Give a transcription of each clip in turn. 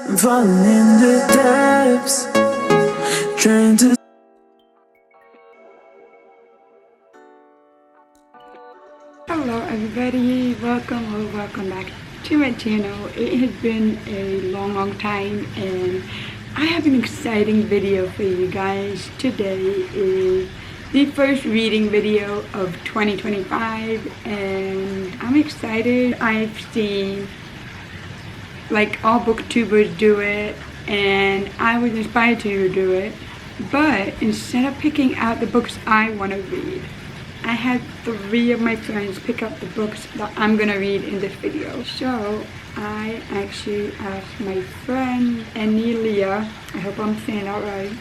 I'm falling in the depths, trying to. Hello everybody, welcome back to my channel. It has been a long time and I have an exciting video for you guys. Today is the first reading video of 2025 and I'm excited. I've seen like all booktubers do it and I was inspired to do it, but instead of picking out the books I want to read, I had 3 of my friends pick up the books that I'm gonna read in this video. So I actually asked my friend Anelia, I hope I'm saying that right,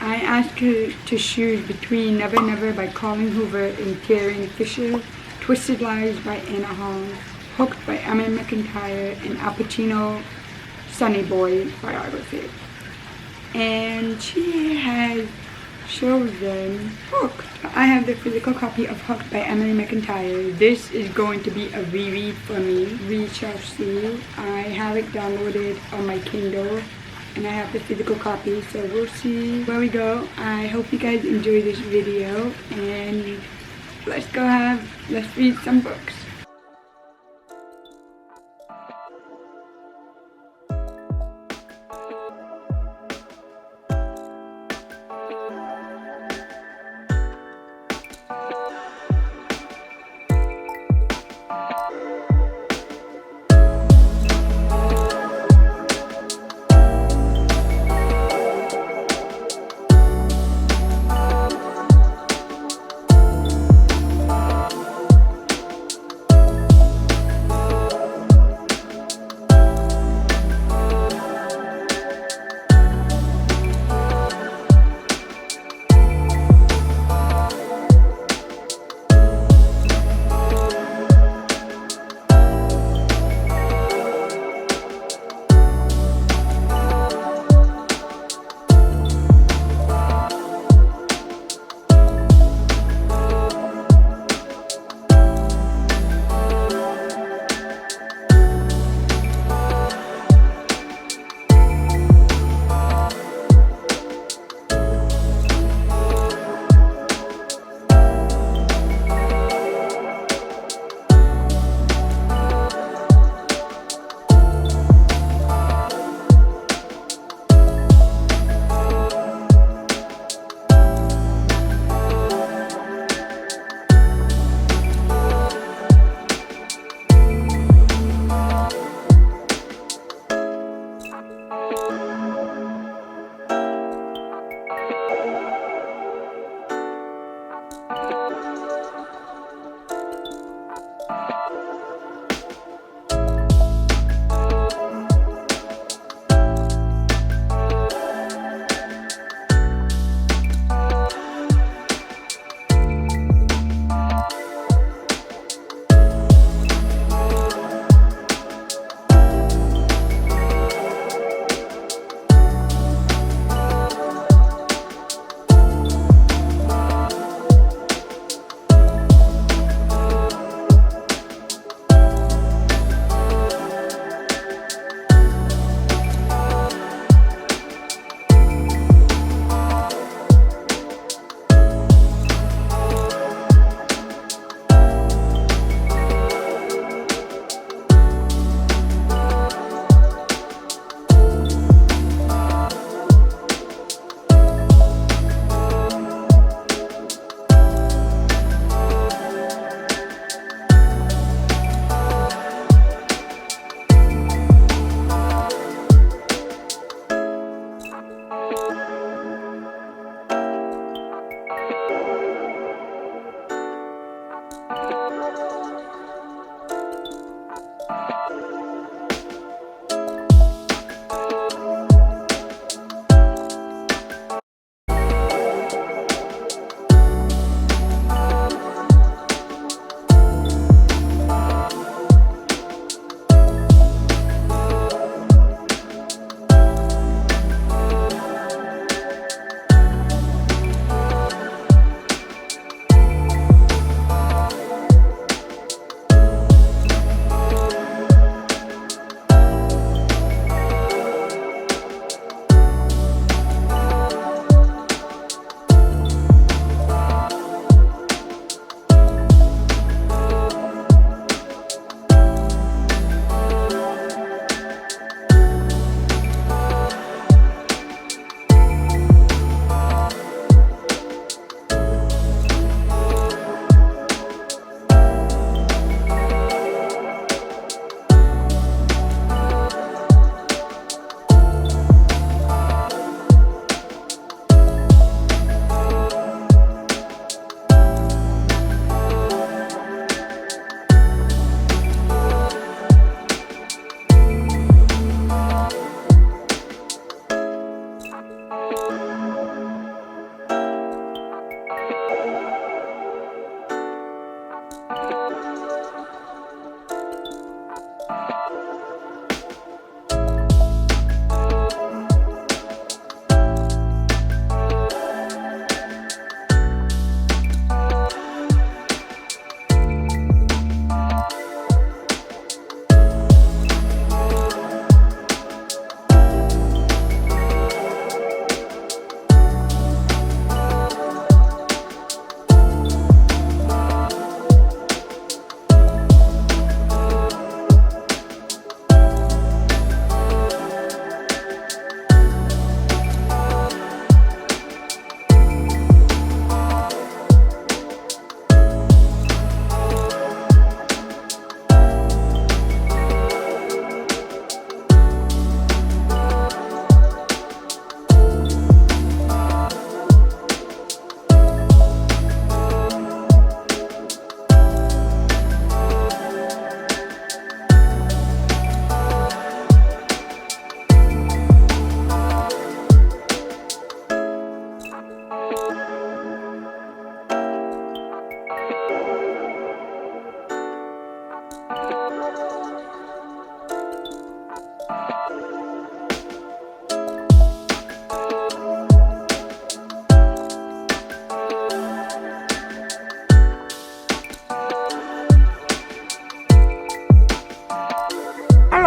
I asked her to choose between Never Never by Colin Hoover and Karen Fisher, Twisted Lies by Anna Holmes, Hooked by Emily McIntyre, and Al Pacino Sonny Boy biography. And she has chosen Hooked. I have the physical copy of Hooked by Emily McIntyre. This is going to be a reread for me. We shall see. I have it downloaded on my Kindle and I have the physical copy, so we'll see where we go. I hope you guys enjoy this video and let's read some books.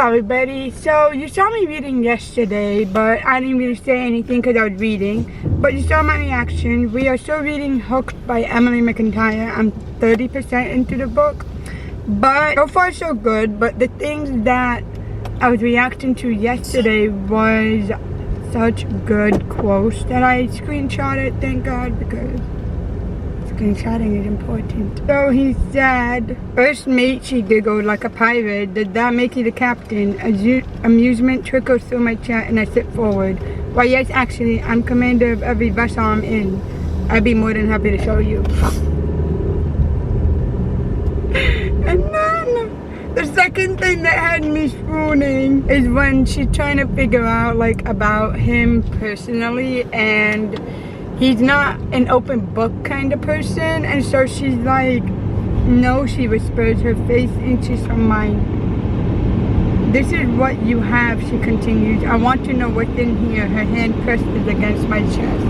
everybody. So you saw me reading yesterday, but I didn't really say anything because I was reading. But you saw my reaction. We are still reading Hooked by Emily McIntyre. I'm 30% into the book, but so far so good. But the things that I was reacting to yesterday was such good quotes that I screenshotted, thank God, because screenshotting is important. So he said, first mate, she giggled like a pirate. Did that make you the captain? Amusement trickles through my chat and I sit forward. Why yes, actually, I'm commander of every vessel I'm in. I'd be more than happy to show you. And then the second thing that had me swooning is when she's trying to figure out like about him personally, and he's not an open book kind of person, and so she's like, no, she whispers, her face inches from mine. This is what you have, she continues. I want to know what's in here. Her hand presses against my chest.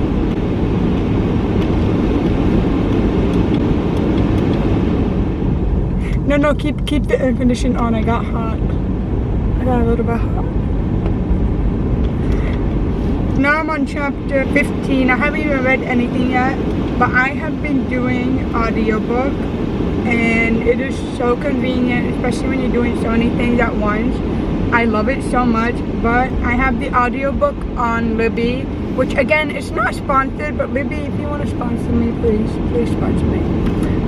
No, keep the air conditioner on. I got hot. I got a little bit hot. Now I'm on chapter 15. I haven't even read anything yet, but I have been doing audiobook, and it is so convenient, especially when you're doing so many things at once. I love it so much. But I have the audiobook on Libby, which again, it's not sponsored, but Libby, if you want to sponsor me, please sponsor me.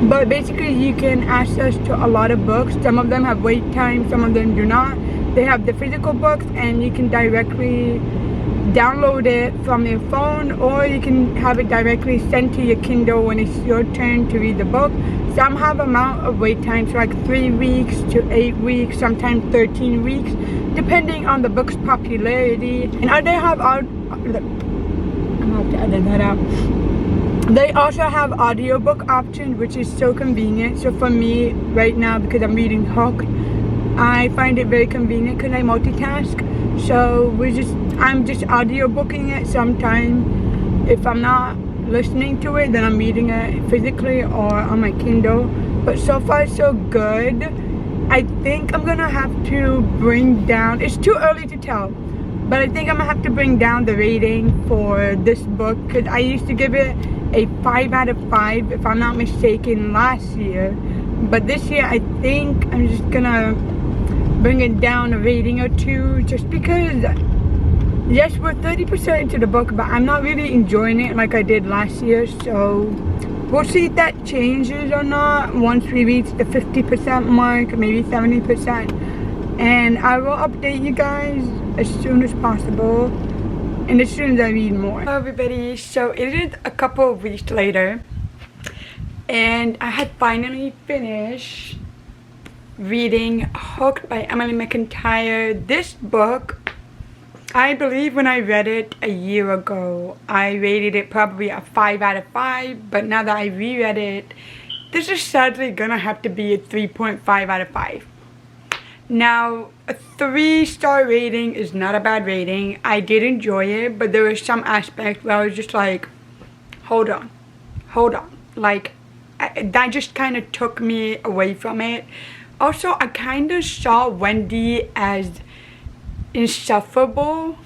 But basically you can access to a lot of books. Some of them have wait time, some of them do not. They have the physical books, and you can directly download it from your phone, or you can have it directly sent to your Kindle when it's your turn to read the book. Some have amount of wait times, so like 3 weeks to 8 weeks, sometimes 13 weeks, depending on the book's popularity. And I have I'm gonna have to edit that out. They also have audiobook options, which is so convenient. So for me right now, because I'm reading Hooked, I find it very convenient because I multitask. So I'm just audiobooking it sometime. If I'm not listening to it, then I'm reading it physically or on my Kindle. But so far so good. I think I'm gonna have to bring down, it's too early to tell, but I think I'm gonna have to bring down the rating for this book, because I used to give it a 5 out of 5 if I'm not mistaken last year. But this year I think I'm just gonna bring it down a rating or two, just because yes, we're 30% into the book, but I'm not really enjoying it like I did last year. So we'll see if that changes or not once we reach the 50% mark, maybe 70%. And I will update you guys as soon as possible, and as soon as I read more. Hello everybody, so it is a couple of weeks later, and I had finally finished reading Hooked by Emily McIntyre. This book, I believe when I read it a year ago, I rated it probably a 5 out of 5, but now that I reread it, this is sadly gonna have to be a 3.5 out of 5. Now, a 3-star rating is not a bad rating. I did enjoy it, but there was some aspect where I was just like, hold on. Like, that just kind of took me away from it. Also, I kind of saw Wendy as insufferable.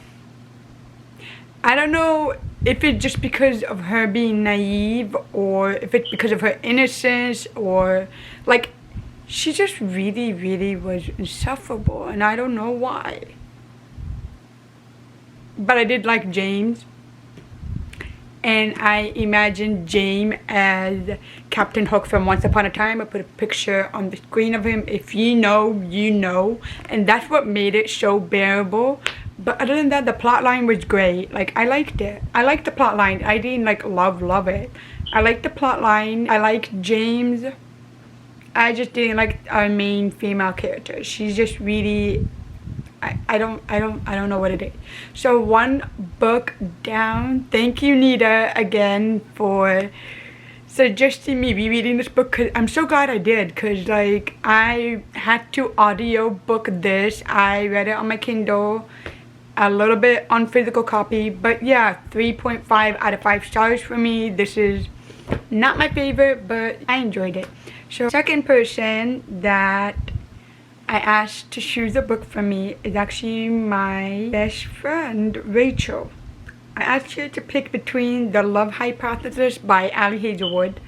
I don't know if it's just because of her being naive, or if it's because of her innocence, or like, she just really was insufferable, and I don't know why. But I did like James, and I imagined James as Captain Hook from Once Upon a Time. I put a picture on the screen of him. If you know, you know. And that's what made it so bearable. But other than that, the plot line was great. Like, I liked it. I liked the plot line. I didn't like love it. I liked the plot line. I liked James. I just didn't like our main female character. She's just really, I don't know what it is. So one book down. Thank you, Nita, again for suggesting me rereading this book, cause I'm so glad I did, cause like I had to audio book this. I read it on my Kindle, a little bit on physical copy, but yeah, 3.5 out of 5 stars for me. This is not my favorite, but I enjoyed it. So second person that I asked to choose a book for me is actually my best friend, Rachel. I asked her to pick between The Love Hypothesis by Ali Hazelwood,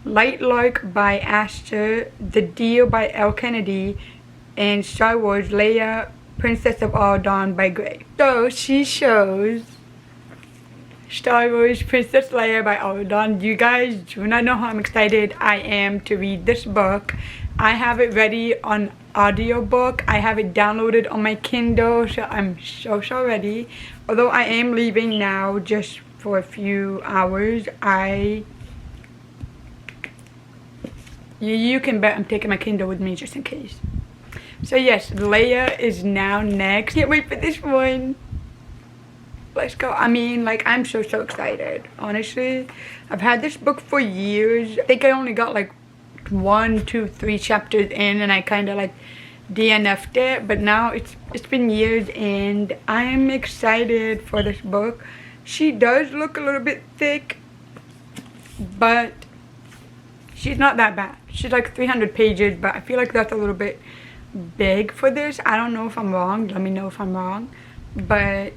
Light Lark by Astor, The Deal by L. Kennedy, and Star Wars Leia, Princess of All Dawn by Gray. So she chose Star Wars Princess Leia by All Dawn. You guys do not know how I'm excited I am to read this book. I have it ready on audiobook. I have it downloaded on my Kindle, so I'm so ready. Although I am leaving now just for a few hours, you can bet I'm taking my Kindle with me just in case. So yes, Leia is now next. Can't wait for this one. Let's go. I mean, like, I'm so excited. Honestly, I've had this book for years. I think I only got like 1, 2, 3 chapters in, and I kind of like DNF'd it. But now it's been years, and I'm excited for this book. She does look a little bit thick, but she's not that bad. She's like 300 pages, but I feel like that's a little bit big for this. I don't know if I'm wrong. Let me know if I'm wrong. But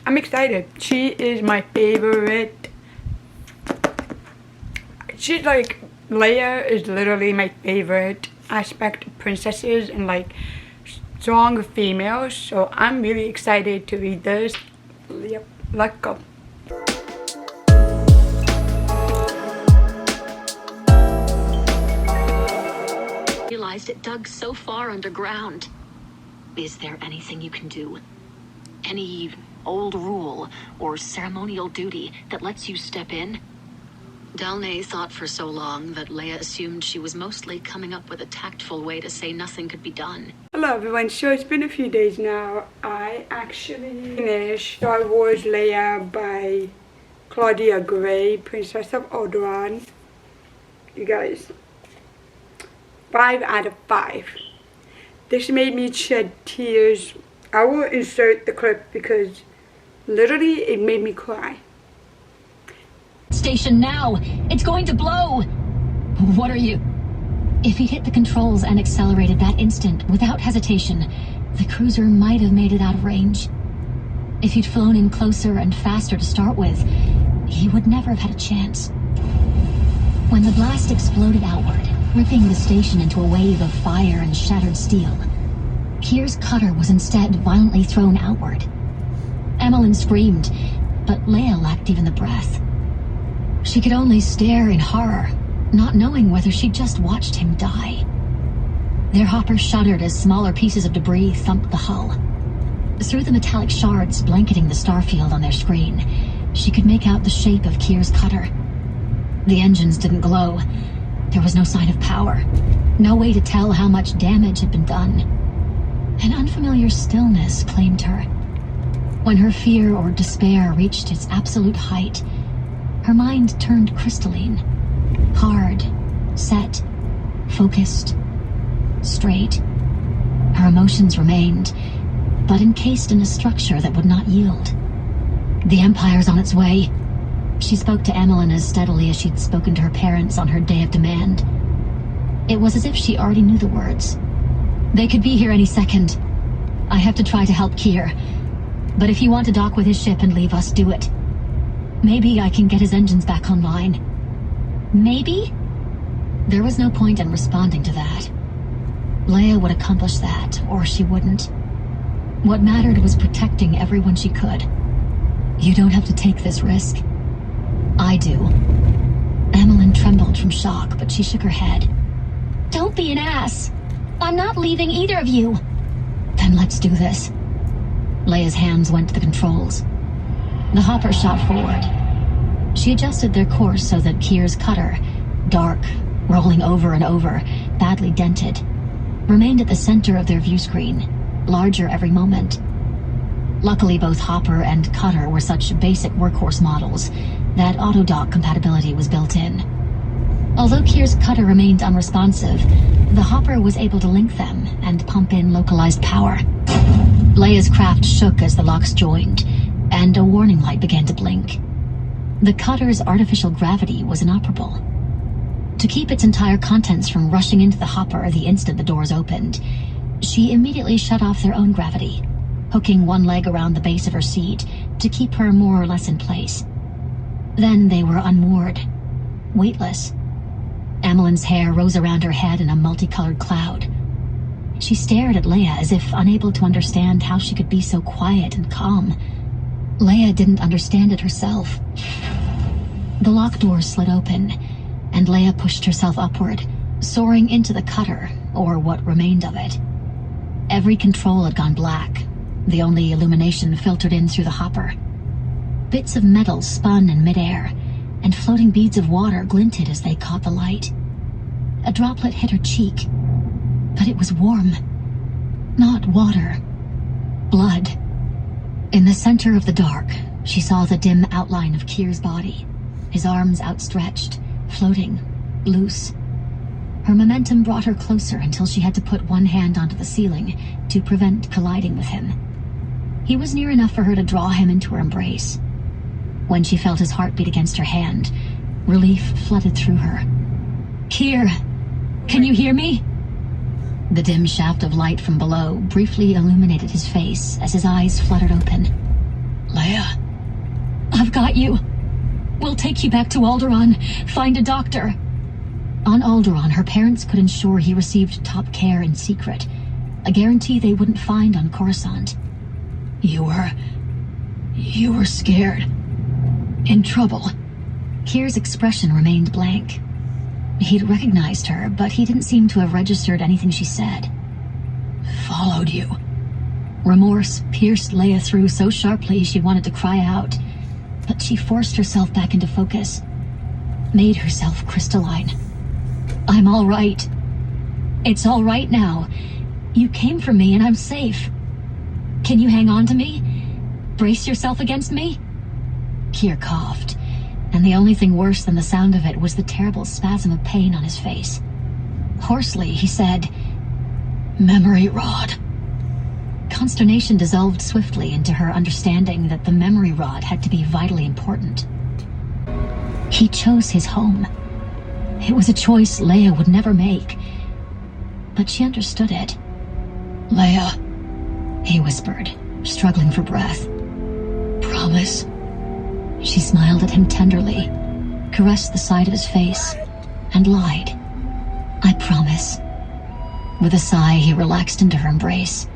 I'm excited. She is my favorite. She's like, Leia is literally my favorite aspect of princesses and like strong females. So I'm really excited to read this. Yep, let's go. Realized it dug so far underground. Is there anything you can do? Any old rule or ceremonial duty that lets you step in? Dalnay thought for so long that Leia assumed she was mostly coming up with a tactful way to say nothing could be done. Hello everyone, so it's been a few days now. I actually finished Star Wars Leia by Claudia Gray, Princess of Alderaan. You guys, 5 out of 5. This made me shed tears. I will insert the clip because literally it made me cry. Station now! It's going to blow! What are you? If he'd hit the controls and accelerated that instant without hesitation, the cruiser might have made it out of range. If he'd flown in closer and faster to start with, he would never have had a chance. When the blast exploded outward, ripping the station into a wave of fire and shattered steel, Kier's cutter was instead violently thrown outward. Emmeline screamed, but Leia lacked even the breath. She could only stare in horror, not knowing whether she'd just watched him die. Their hopper shuddered as smaller pieces of debris thumped the hull. Through the metallic shards blanketing the starfield on their screen, she could make out the shape of Kier's cutter. The engines didn't glow. There was no sign of power. No way to tell how much damage had been done. An unfamiliar stillness claimed her. When her fear or despair reached its absolute height, her mind turned crystalline. Hard, set, focused, straight. Her emotions remained, but encased in a structure that would not yield. The Empire's on its way. She spoke to Emmeline as steadily as she'd spoken to her parents on her day of demand. It was as if she already knew the words. They could be here any second. I have to try to help Kier. But if you want to dock with his ship and leave us, do it. Maybe I can get his engines back online. Maybe? There was no point in responding to that. Leia would accomplish that, or she wouldn't. What mattered was protecting everyone she could. You don't have to take this risk. I do. Emmeline trembled from shock, but she shook her head. Don't be an ass. I'm not leaving either of you. Then let's do this. Leia's hands went to the controls. The hopper shot forward. She adjusted their course so that Kier's cutter, dark, rolling over and over, badly dented, remained at the center of their view screen, larger every moment. Luckily, both hopper and cutter were such basic workhorse models that auto-dock compatibility was built in. Although Kier's cutter remained unresponsive, the hopper was able to link them and pump in localized power. Leia's craft shook as the locks joined, and a warning light began to blink. The cutter's artificial gravity was inoperable. To keep its entire contents from rushing into the hopper the instant the doors opened, she immediately shut off their own gravity, hooking one leg around the base of her seat to keep her more or less in place. Then they were unmoored, weightless. Amelin's hair rose around her head in a multicolored cloud. She stared at Leia as if unable to understand how she could be so quiet and calm. Leia didn't understand it herself. The lock doors slid open, and Leia pushed herself upward, soaring into the cutter, or what remained of it. Every control had gone black. The only illumination filtered in through the hopper. Bits of metal spun in midair, and floating beads of water glinted as they caught the light. A droplet hit her cheek, but it was warm. Not water. Blood. In the center of the dark, she saw the dim outline of Kier's body, his arms outstretched, floating, loose. Her momentum brought her closer until she had to put one hand onto the ceiling to prevent colliding with him. He was near enough for her to draw him into her embrace. When she felt his heartbeat against her hand, relief flooded through her. "Kier, can you hear me?" The dim shaft of light from below briefly illuminated his face as his eyes fluttered open. "Leia." "I've got you. We'll take you back to Alderaan. Find a doctor." On Alderaan, her parents could ensure he received top care in secret, a guarantee they wouldn't find on Coruscant. You were scared. In trouble." Kier's expression remained blank. He'd recognized her, but he didn't seem to have registered anything she said. "Followed you." Remorse pierced Leia through so sharply she wanted to cry out, but she forced herself back into focus, made herself crystalline. "I'm all right. It's all right now. You came for me and I'm safe. Can you hang on to me? Brace yourself against me?" Kier coughed, and the only thing worse than the sound of it was the terrible spasm of pain on his face. Hoarsely, he said, "Memory rod." Consternation dissolved swiftly into her understanding that the memory rod had to be vitally important. He chose his home. It was a choice Leia would never make, but she understood it. "Leia," he whispered, struggling for breath. "Promise." She smiled at him tenderly, caressed the side of his face, and lied. "I promise." With a sigh, he relaxed into her embrace.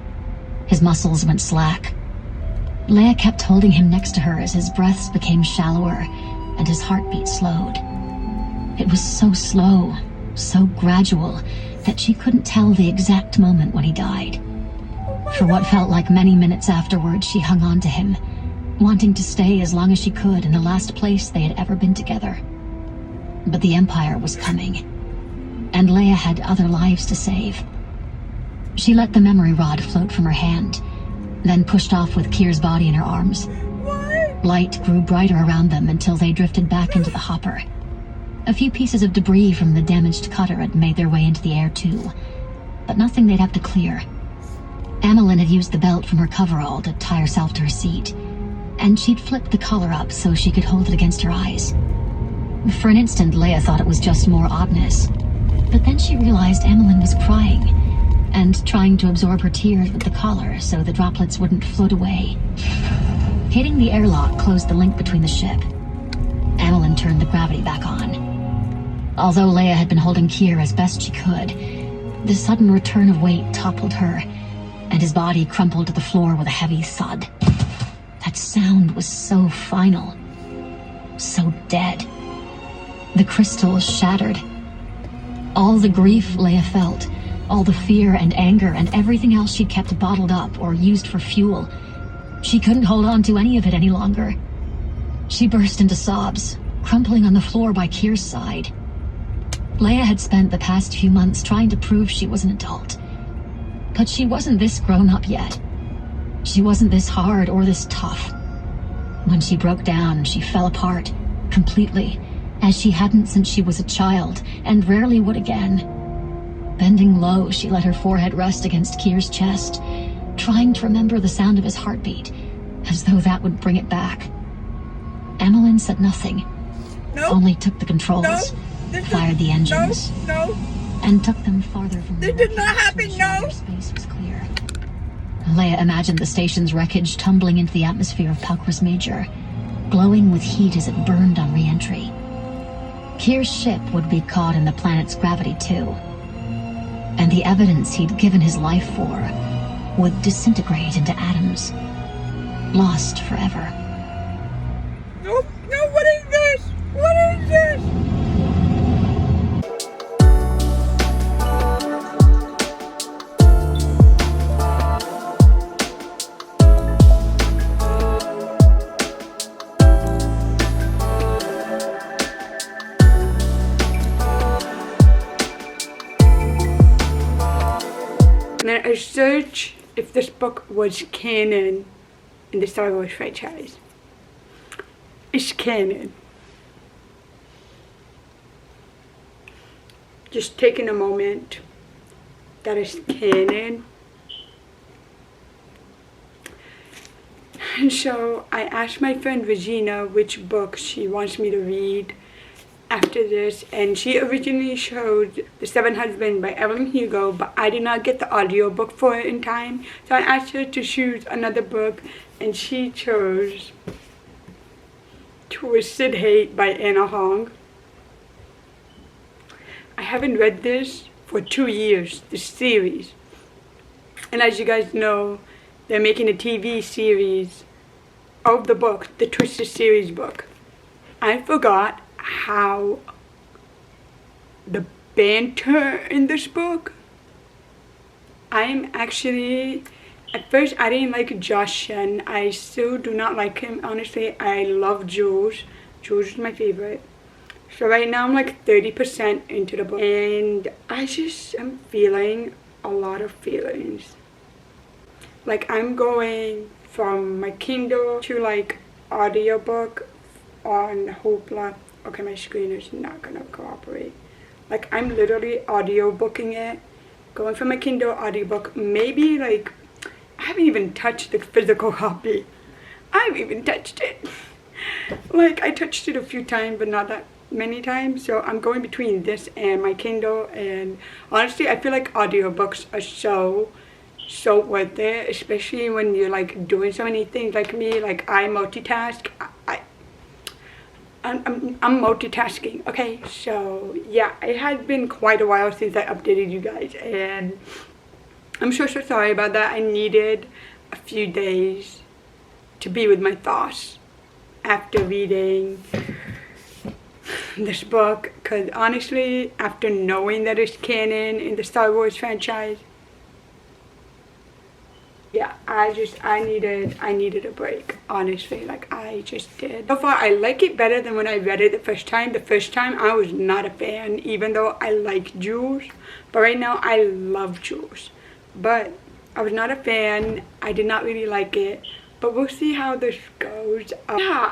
His muscles went slack. Leia kept holding him next to her as his breaths became shallower and his heartbeat slowed. It was so slow, so gradual, that she couldn't tell the exact moment when he died. For what felt like many minutes afterward, she hung on to him, wanting to stay as long as she could in the last place they had ever been together. But the Empire was coming, and Leia had other lives to save. She let the memory rod float from her hand, then pushed off with Kier's body in her arms. Light grew brighter around them until they drifted back into the hopper. A few pieces of debris from the damaged cutter had made their way into the air too, but nothing they'd have to clear. Amelin had used the belt from her coverall to tie herself to her seat, and she'd flipped the collar up so she could hold it against her eyes. For an instant, Leia thought it was just more oddness, but then she realized Amelin was crying, and trying to absorb her tears with the collar so the droplets wouldn't float away. Hitting the airlock closed the link between the ship. Amelin turned the gravity back on. Although Leia had been holding Kier as best she could, the sudden return of weight toppled her, and his body crumpled to the floor with a heavy thud. That sound was so final, so dead. The crystal shattered. All the grief Leia felt, all the fear and anger and everything else she'd kept bottled up or used for fuel, she couldn't hold on to any of it any longer. She burst into sobs, crumpling on the floor by Kier's side. Leia had spent the past few months trying to prove she was an adult, but she wasn't this grown up yet. She wasn't this hard or this tough. When she broke down, she fell apart, completely, as she hadn't since she was a child, and rarely would again. Bending low, she let her forehead rest against Kier's chest, trying to remember the sound of his heartbeat, as though that would bring it back. Amelin said nothing, only took the controls, fired the engines, No, and took them farther from this did not happen, no! Space was clear. Leia imagined the station's wreckage tumbling into the atmosphere of Palquis Major, glowing with heat as it burned on re-entry. Kier's ship would be caught in the planet's gravity too, and the evidence he'd given his life for would disintegrate into atoms, lost forever. No, what is this? What is this? And then I searched if this book was canon in the Star Wars franchise. It's canon. Just taking a moment, that is canon. And so I asked my friend Regina which book she wants me to read after this, and she originally showed The Seven Husbands by Evelyn Hugo, but I did not get the audiobook for it in time, so I asked her to choose another book, and she chose Twisted Hate by Anna Hong. I haven't read this for 2 years, this series, and as you guys know, they're making a TV series of the book, the Twisted series book. I forgot how the banter in this book. I'm actually, at first I didn't like Josh Shen. I still do not like him, honestly. I love Jules. Jules is my favorite. So right now I'm like 30% into the book, and I'm feeling a lot of feelings. Like I'm going from my Kindle to like audiobook on Hoopla. Okay, my screen is not gonna cooperate. Like I'm literally audiobooking it, going from my Kindle audiobook. Maybe like I haven't even touched the physical copy. I haven't even touched it. Like I touched it a few times, but not that many times. So I'm going between this and my Kindle, and honestly, I feel like audiobooks are so worth it, especially when you're like doing so many things like me. Like I multitask. I'm multitasking, okay? So yeah, it has been quite a while since I updated you guys, and I'm so sorry about that. I needed a few days to be with my thoughts after reading this book, because honestly, after knowing that it's canon in the Star Wars franchise, yeah, I needed a break, honestly. Like I just did. So far I like it better than when I read it the first time. The first time I was not a fan, even though I like Jules, but right now I love Jules, but I was not a fan. I did not really like it, but we'll see how this goes. Yeah,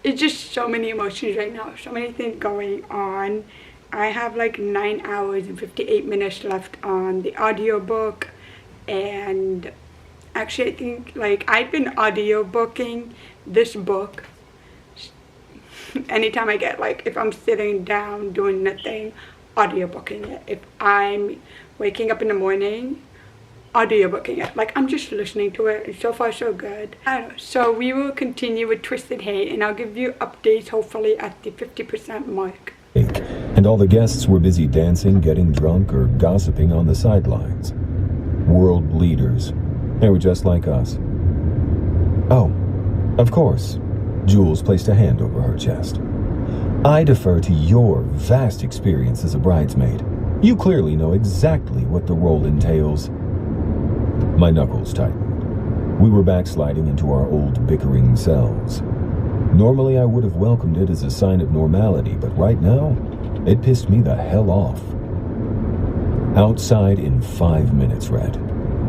it's just so many emotions right now, so many things going on. I have like 9 hours and 58 minutes left on the audiobook, and actually I think like I've been audiobooking this book anytime I get, like if I'm sitting down doing nothing, audiobooking it. If I'm waking up in the morning, audiobooking it. Like I'm just listening to it, and so far so good. I don't know. So we will continue with Twisted Hate, and I'll give you updates hopefully at the 50% mark. And all the guests were busy dancing, getting drunk, or gossiping on the sidelines. World leaders. They were just like us. Oh, of course. Jules placed a hand over her chest. I defer to your vast experience as a bridesmaid. You clearly know exactly what the role entails. My knuckles tightened. We were backsliding into our old bickering selves. Normally I would have welcomed it as a sign of normality, but right now, it pissed me the hell off. Outside in 5 minutes, Red,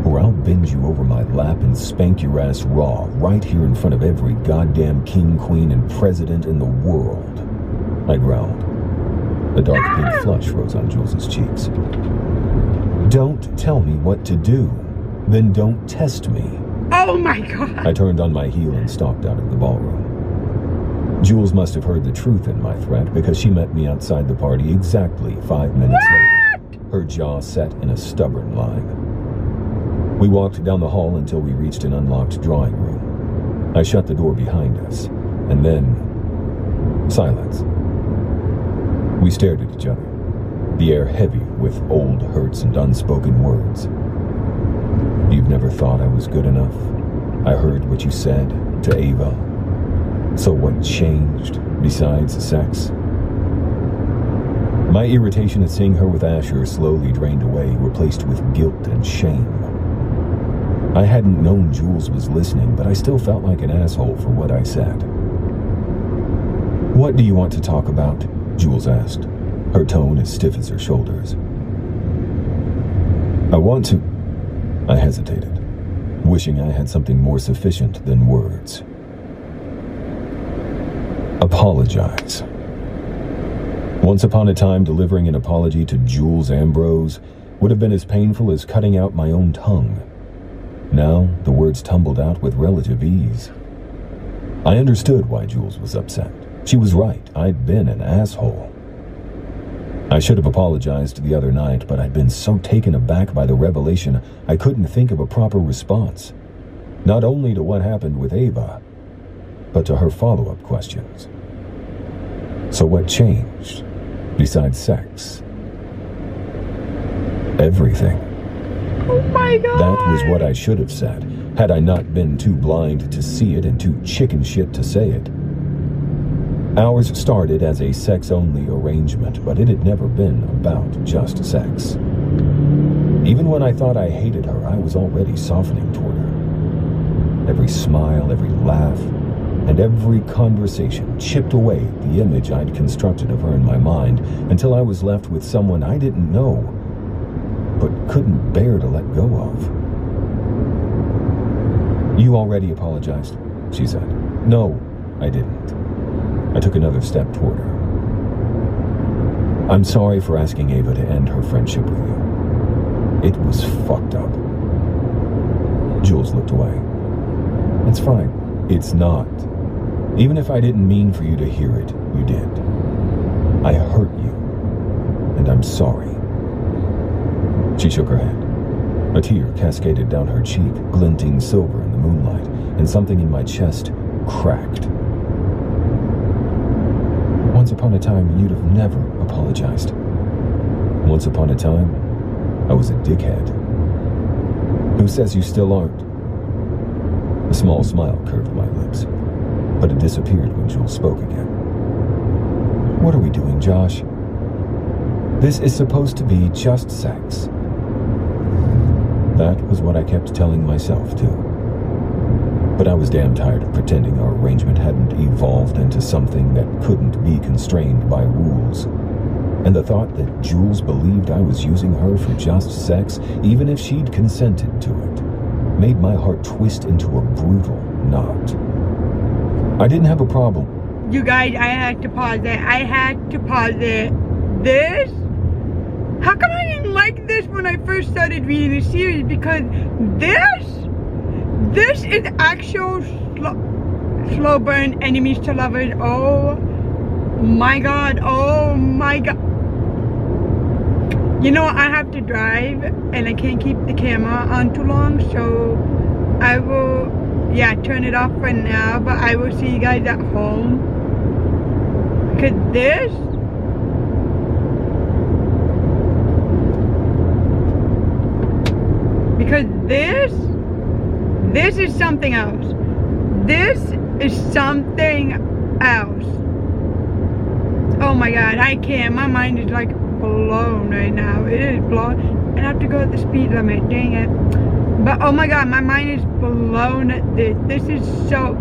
or I'll bend you over my lap and spank your ass raw right here in front of every goddamn king, queen, and president in the world. I growled. A dark pink flush rose on Jules's cheeks. Don't tell me what to do. Then don't test me. Oh my god. I turned on my heel and stalked out of the ballroom. Jules must have heard the truth in my threat because she met me outside the party exactly 5 minutes later, her jaw set in a stubborn line. We walked down the hall until we reached an unlocked drawing room. I shut the door behind us, and then silence. We stared at each other, the air heavy with old hurts and unspoken words. "You've never thought I was good enough. I heard what you said to Ava. So what changed besides sex?" My irritation at seeing her with Asher slowly drained away, replaced with guilt and shame. I hadn't known Jules was listening, but I still felt like an asshole for what I said. "What do you want to talk about?" Jules asked, her tone as stiff as her shoulders. "I want to..." I hesitated, wishing I had something more sufficient than words. "Apologize." Once upon a time, delivering an apology to Jules Ambrose would have been as painful as cutting out my own tongue. Now, the words tumbled out with relative ease. I understood why Jules was upset. She was right. I'd been an asshole. I should have apologized the other night, but I'd been so taken aback by the revelation, I couldn't think of a proper response. Not only to what happened with Ava, but to her follow-up questions. So what changed, besides sex? Everything. Oh my God! That was what I should have said, had I not been too blind to see it and too chicken shit to say it. Ours started as a sex-only arrangement, but it had never been about just sex. Even when I thought I hated her, I was already softening toward her. Every smile, every laugh, and every conversation chipped away the image I'd constructed of her in my mind until I was left with someone I didn't know, but couldn't bear to let go of. "You already apologized," she said. "No, I didn't." I took another step toward her. "I'm sorry for asking Ava to end her friendship with you. It was fucked up." Jules looked away. "It's fine." "It's not. Even if I didn't mean for you to hear it, you did. I hurt you, and I'm sorry." She shook her head. A tear cascaded down her cheek, glinting silver in the moonlight, and something in my chest cracked. "Once upon a time, you'd have never apologized." "Once upon a time, I was a dickhead." "Who says you still aren't?" A small smile curved my lips, but it disappeared when Jules spoke again. "What are we doing, Josh? This is supposed to be just sex." That was what I kept telling myself, too. But I was damn tired of pretending our arrangement hadn't evolved into something that couldn't be constrained by rules. And the thought that Jules believed I was using her for just sex, even if she'd consented to it, made my heart twist into a brutal knot. I didn't have a problem. You guys, I had to pause it. This? How come I didn't like this when I first started reading the series? Because this is actual slow burn enemies to lovers. Oh my God. You know, I have to drive and I can't keep the camera on too long, so I will, turn it off for now, but I will see you guys at home. Because this is something else. This is something else. Oh my God, I can't. My mind is like blown right now. It is blown. I have to go at the speed limit, dang it. But oh my God, my mind is blown at this. This is so...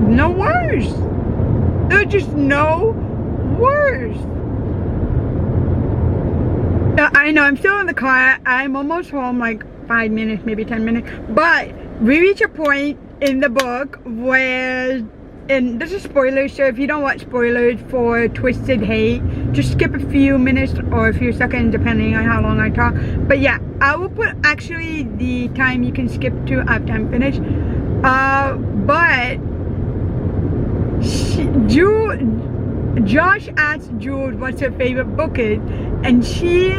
no words. There's just no words. I know, I'm still in the car. I'm almost home, like 5 minutes, maybe 10 minutes. But we reach a point in the book where, and this is spoilers, so if you don't want spoilers for Twisted Hate, just skip a few minutes or a few seconds depending on how long I talk. But yeah, I will put actually the time you can skip to after I'm finished. But Josh asked Jules what's her favorite book is, and she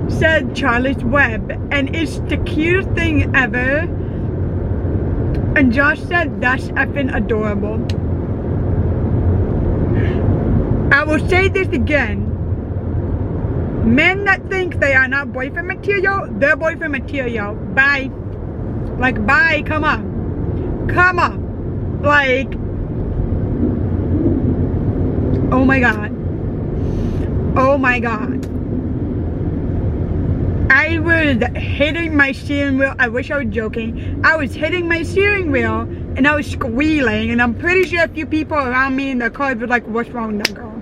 said Charlotte's Web, and it's the cutest thing ever. And Josh said that's effing adorable. I will say this again. Men that think they are not boyfriend material, they're boyfriend material. Bye. Like, bye, come on. Come on. Like, oh my god. Oh my god. I was hitting my steering wheel. I wish I was joking. I was hitting my steering wheel and I was squealing, and I'm pretty sure a few people around me in the car were like, what's wrong with that girl?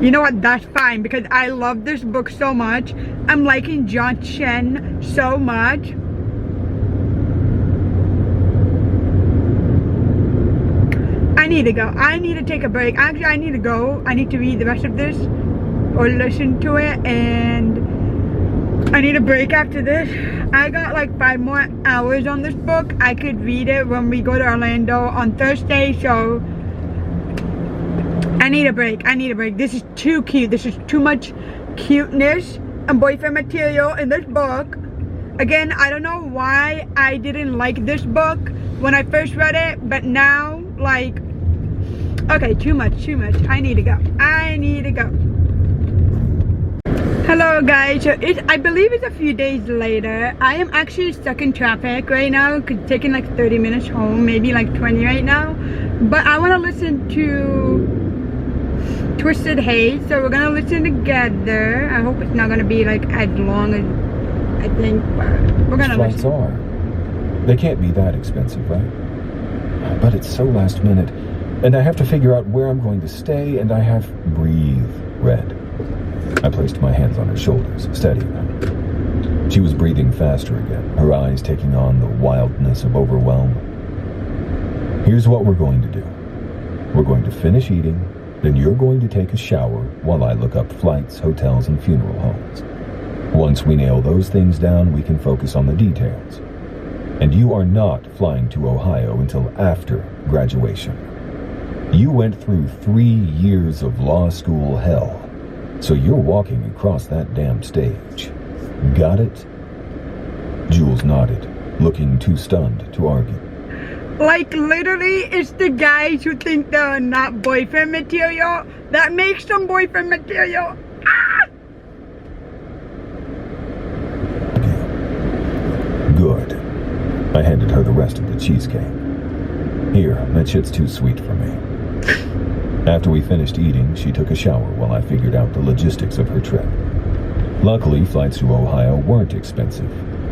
You know what? That's fine, because I love this book so much. I'm liking John Chen so much. I need to go. I need to take a break. Actually, I need to go. I need to read the rest of this or listen to it, and I need a break after this. I got like 5 more hours on this book. I could read it when we go to Orlando on Thursday, so I need a break. I need a break. This is too cute. This is too much cuteness and boyfriend material in this book. Again, I don't know why I didn't like this book when I first read it, but now, like, okay, too much. I need to go. I need to go. Hello guys, so I believe it's a few days later. I am actually stuck in traffic right now, taking like 30 minutes home, maybe like 20 right now. But I want to listen to Twisted Haze, so we're gonna listen together. I hope it's not gonna be like as long as I think, but we're gonna Flights listen. are. They can't be that expensive, right? But it's so last minute, and I have to figure out where I'm going to stay, and I have breathe red. I placed my hands on her shoulders, steadying her. She was breathing faster again, her eyes taking on the wildness of overwhelm. Here's what we're going to do. We're going to finish eating, then you're going to take a shower while I look up flights, hotels, and funeral homes. Once we nail those things down, we can focus on the details. And you are not flying to Ohio until after graduation. You went through 3 years of law school hell, so you're walking across that damn stage. Got it? Jules nodded, looking too stunned to argue. Like, literally, it's the guys who think they're not boyfriend material that makes them boyfriend material. Ah! Good. I handed her the rest of the cheesecake. Here, that shit's too sweet for me. After we finished eating, she took a shower while I figured out the logistics of her trip. Luckily, flights to Ohio weren't expensive,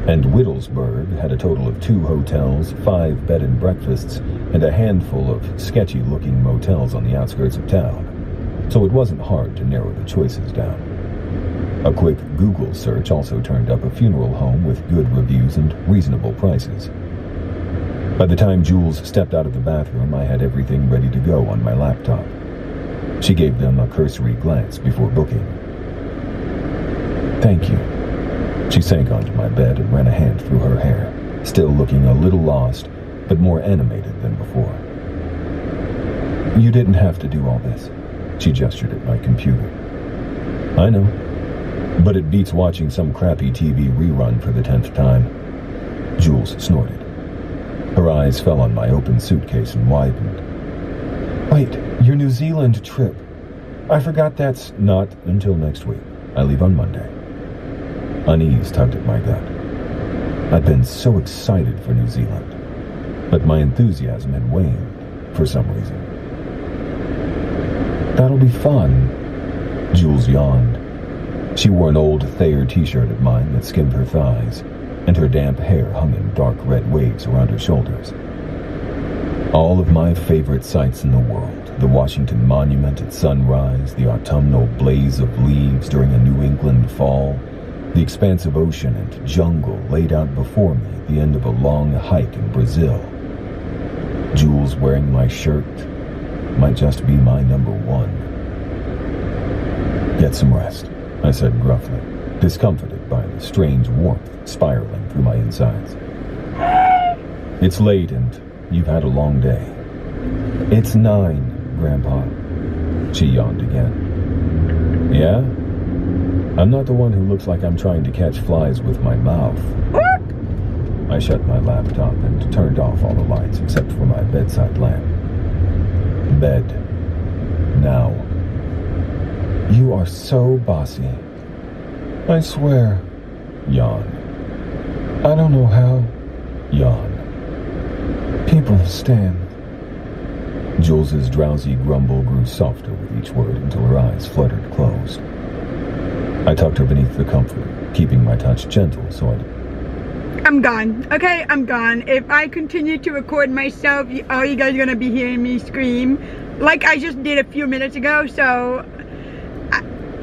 and Whittlesburg had a total of 2 hotels, 5 bed and breakfasts, and a handful of sketchy-looking motels on the outskirts of town, so it wasn't hard to narrow the choices down. A quick Google search also turned up a funeral home with good reviews and reasonable prices. By the time Jules stepped out of the bathroom, I had everything ready to go on my laptop. She gave them a cursory glance before booking. Thank you. She sank onto my bed and ran a hand through her hair, still looking a little lost, but more animated than before. You didn't have to do all this. She gestured at my computer. I know, but it beats watching some crappy TV rerun for the 10th time. Jules snorted. Her eyes fell on my open suitcase and widened. Wait, your New Zealand trip. I forgot that's not until next week. I leave on Monday. Unease tugged at my gut. I'd been so excited for New Zealand, but my enthusiasm had waned for some reason. That'll be fun. Jules yawned. She wore an old Thayer t-shirt of mine that skimmed her thighs, and her damp hair hung in dark red waves around her shoulders. All of my favorite sights in the world, the Washington Monument at sunrise, the autumnal blaze of leaves during a New England fall, the expansive ocean and jungle laid out before me at the end of a long hike in Brazil. Jules wearing my shirt might just be my number 1. Get some rest, I said gruffly, discomfited by the strange warmth spiraling through my insides. It's late and you've had a long day. It's 9. Grandpa. She yawned again. Yeah? I'm not the one who looks like I'm trying to catch flies with my mouth. I shut my laptop and turned off all the lights except for my bedside lamp. Bed. Now. You are so bossy. I swear. Yawn. I don't know how. Yawn. People stand. Jules's drowsy grumble grew softer with each word until her eyes fluttered closed. I tucked her beneath the comforter, keeping my touch gentle so I'm gone. Okay, I'm gone. If I continue to record myself, all you guys are gonna be hearing me scream like I just did a few minutes ago. So,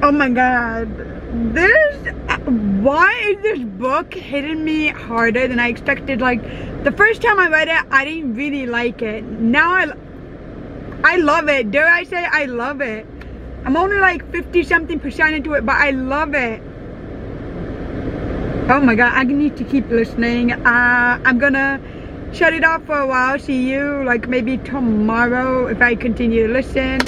oh my god. Why is this book hitting me harder than I expected? Like, the first time I read it, I didn't really like it. Now I love it. Dare I say I love it? I'm only like 50-something% into it, but I love it. Oh my god, I need to keep listening. I'm gonna shut it off for a while. See you like maybe tomorrow if I continue to listen.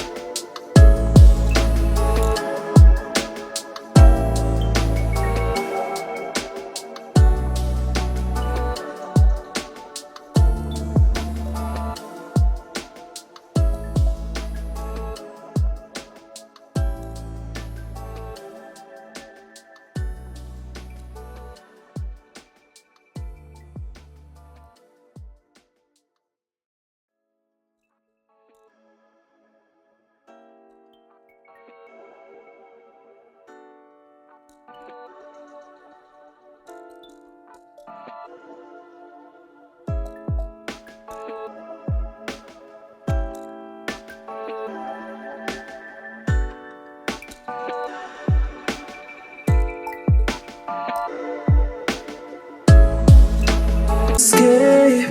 Escape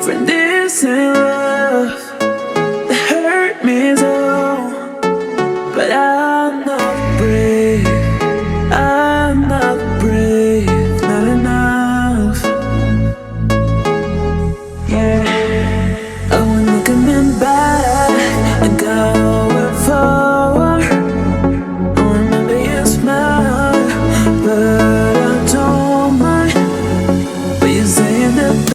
from this love that hurt me so, but I'm not brave. I'm not brave, not enough. Yeah, I wanna coming back and going forward. I remember your smile, but